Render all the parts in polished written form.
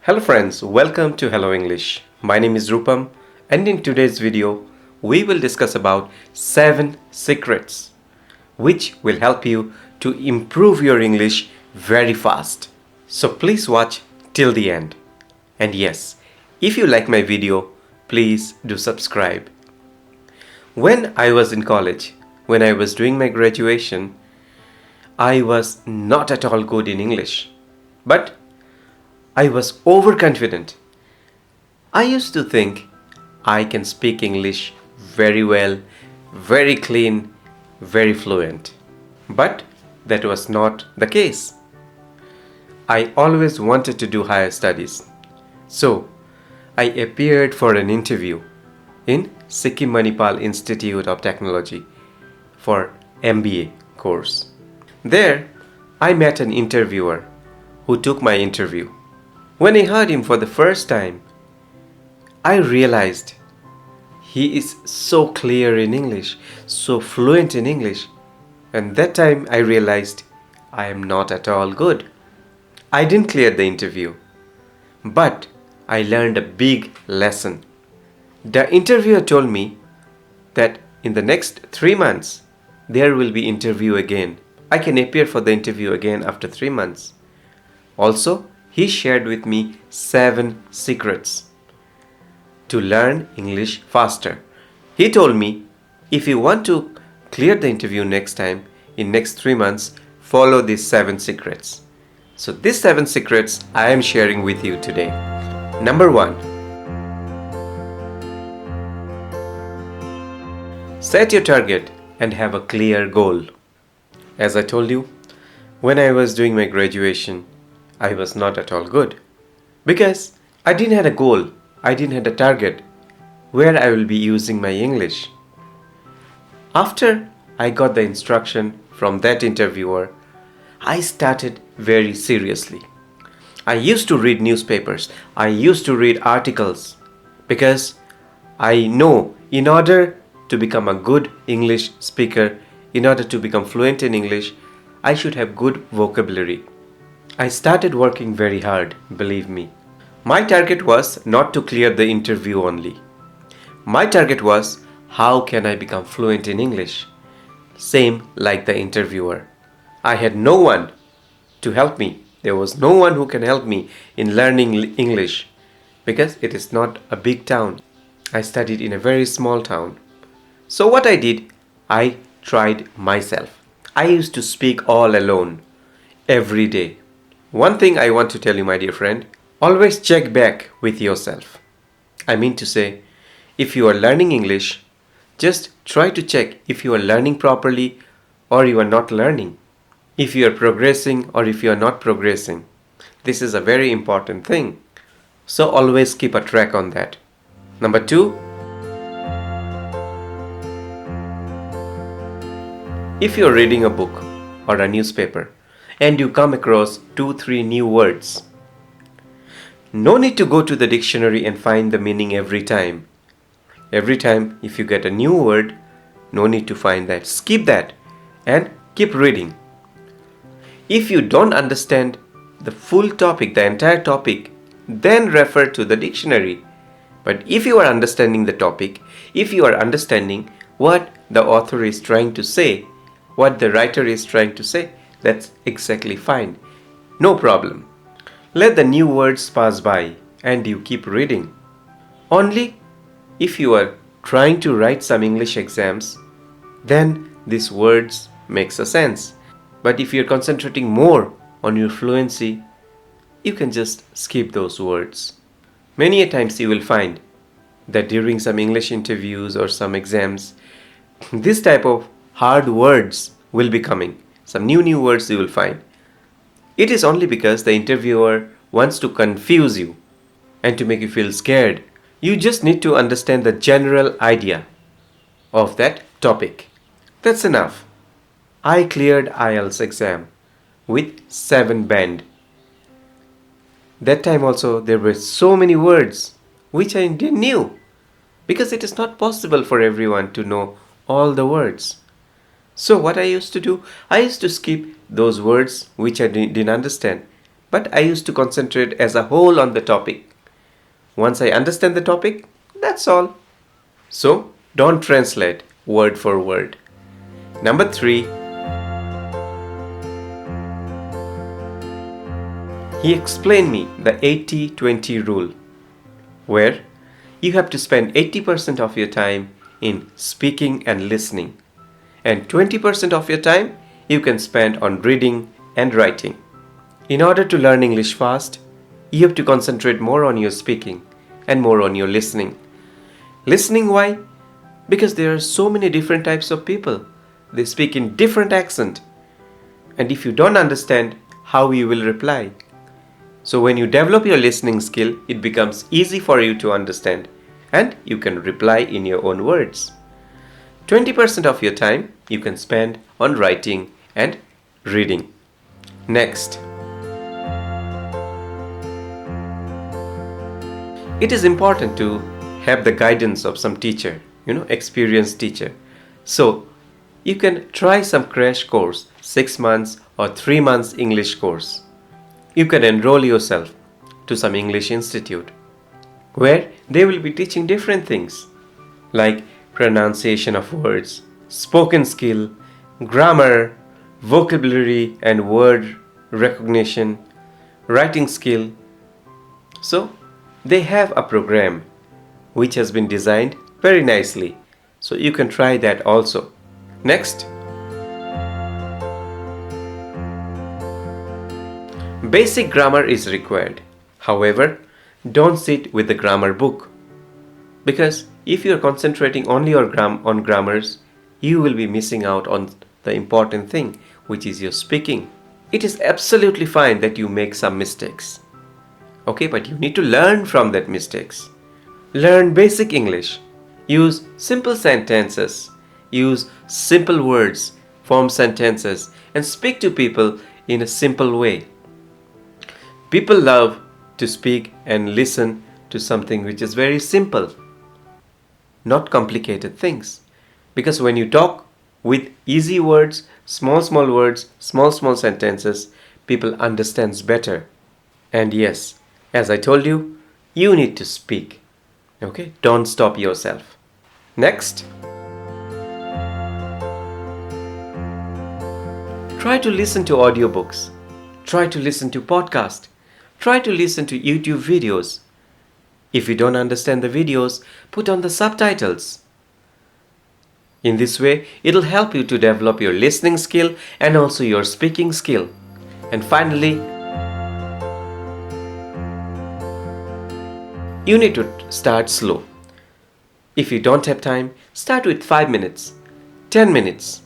Hello friends, welcome to Hello English. My name is Rupam and in today's video we will discuss about 7 secrets which will help you to improve your English very fast. So please watch till the end. And yes, if you like my video, please do subscribe. When I was in college, when I was doing my graduation, I was not at all good in English. But I was overconfident. I used to think I can speak English very well, very clean, very fluent. But that was not the case. I always wanted to do higher studies. So, I appeared for an interview in Sikkim Manipal Institute of Technology for MBA course. There, I met an interviewer who took my interview. When I heard him for the first time, I realized he is so clear in English, so fluent in English, and that time I realized I am not at all good. I didn't clear the interview, but I learned a big lesson. The interviewer told me that in the next 3 months, there will be interview again. I can appear for the interview again after 3 months. Also, he shared with me 7 secrets to learn English faster. He told me, if you want to clear the interview next time, in next 3 months, follow these 7 secrets. So these 7 secrets I am sharing with you today. Number 1. Set your target and have a clear goal. As I told you, when I was doing my graduation, I was not at all good because I didn't have a goal, I didn't have a target where I will be using my English. After I got the instruction from that interviewer, I started very seriously. I used to read newspapers, I used to read articles because I know in order to become a good English speaker, in order to become fluent in English, I should have good vocabulary. I started working very hard, believe me. My target was not to clear the interview only. My target was how can I become fluent in English? Same like the interviewer. I had no one to help me. There was no one who can help me in learning English because it is not a big town. I studied in a very small town. So what I did, I tried myself. I used to speak all alone every day. One thing I want to tell you, my dear friend, always check back with yourself. I mean to say, if you are learning English, just try to check if you are learning properly or you are not learning. If you are progressing or if you are not progressing. This is a very important thing. So always keep a track on that. Number 2, if you are reading a book or a newspaper, and you come across 2-3 new words, no need to go to the dictionary and find the meaning every time. Every time if you get a new word, no need to find that. Skip that and keep reading. If you don't understand the full topic, the entire topic, then refer to the dictionary. But if you are understanding the topic, if you are understanding what the author is trying to say, what the writer is trying to say, that's exactly fine. No problem. Let the new words pass by and you keep reading. Only if you are trying to write some English exams, then these words makes a sense. But if you're concentrating more on your fluency, you can just skip those words. Many a times you will find that during some English interviews or some exams, this type of hard words will be coming. Some new words you will find. It is only because the interviewer wants to confuse you and to make you feel scared. You just need to understand the general idea of that topic. That's enough. I cleared IELTS exam with 7 band. That time also there were so many words which I didn't knew because it is not possible for everyone to know all the words. So what I used to do, I used to skip those words which I didn't understand but I used to concentrate as a whole on the topic. Once I understand the topic, that's all. So, don't translate word for word. Number 3, he explained me the 80-20 rule, where you have to spend 80% of your time in speaking and listening, and 20% of your time you can spend on reading and writing. In order to learn English fast, you have to concentrate more on your speaking and more on your listening. Listening, why? Because there are so many different types of people. They speak in different accent. And if you don't understand, how you will reply? So when you develop your listening skill, it becomes easy for you to understand and you can reply in your own words. 20% of your time you can spend on writing and reading. Next, it is important to have the guidance of some teacher, experienced teacher. So you can try some crash course, 6 months or 3 months English course. You can enroll yourself to some English institute where they will be teaching different things like pronunciation of words, spoken skill, grammar, vocabulary and word recognition, writing skill. So they have a program which has been designed very nicely. So you can try that also. Next, basic grammar is required. However, don't sit with the grammar book, because if you are concentrating only on grammars, you will be missing out on the important thing, which is your speaking. It is absolutely fine that you make some mistakes. Okay, but you need to learn from that mistakes. Learn basic English. Use simple sentences. Use simple words, form sentences, and speak to people in a simple way. People love to speak and listen to something which is very simple, not complicated things. Because when you talk with easy words, small words, small sentences, people understands better. And yes, as I told you, you need to speak. Okay, don't stop yourself. Next, try to listen to audiobooks. Try to listen to podcasts. Try to listen to YouTube videos. If you don't understand the videos, put on the subtitles. In this way, it'll help you to develop your listening skill and also your speaking skill. And finally, you need to start slow. If you don't have time, start with 5 minutes, 10 minutes.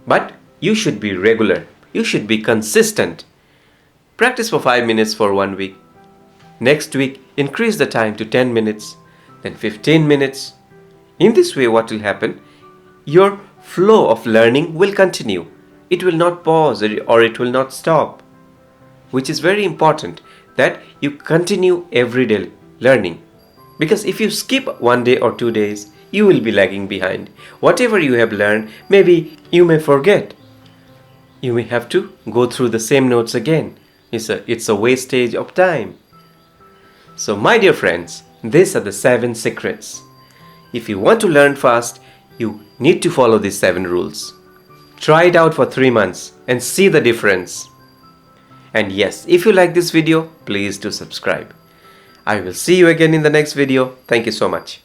But you should be regular. You should be consistent. Practice for 5 minutes for 1 week. Next week, increase the time to 10 minutes, then 15 minutes. In this way, what will happen? Your flow of learning will continue. It will not pause or it will not stop. Which is very important that you continue every day learning. Because if you skip 1 day or 2 days, you will be lagging behind. Whatever you have learned, maybe you may forget. You may have to go through the same notes again. It's a wastage of time. So my dear friends, these are the 7 secrets. If you want to learn fast, you need to follow these 7 rules. Try it out for 3 months and see the difference. And yes, if you like this video, please do subscribe. I will see you again in the next video. Thank you so much.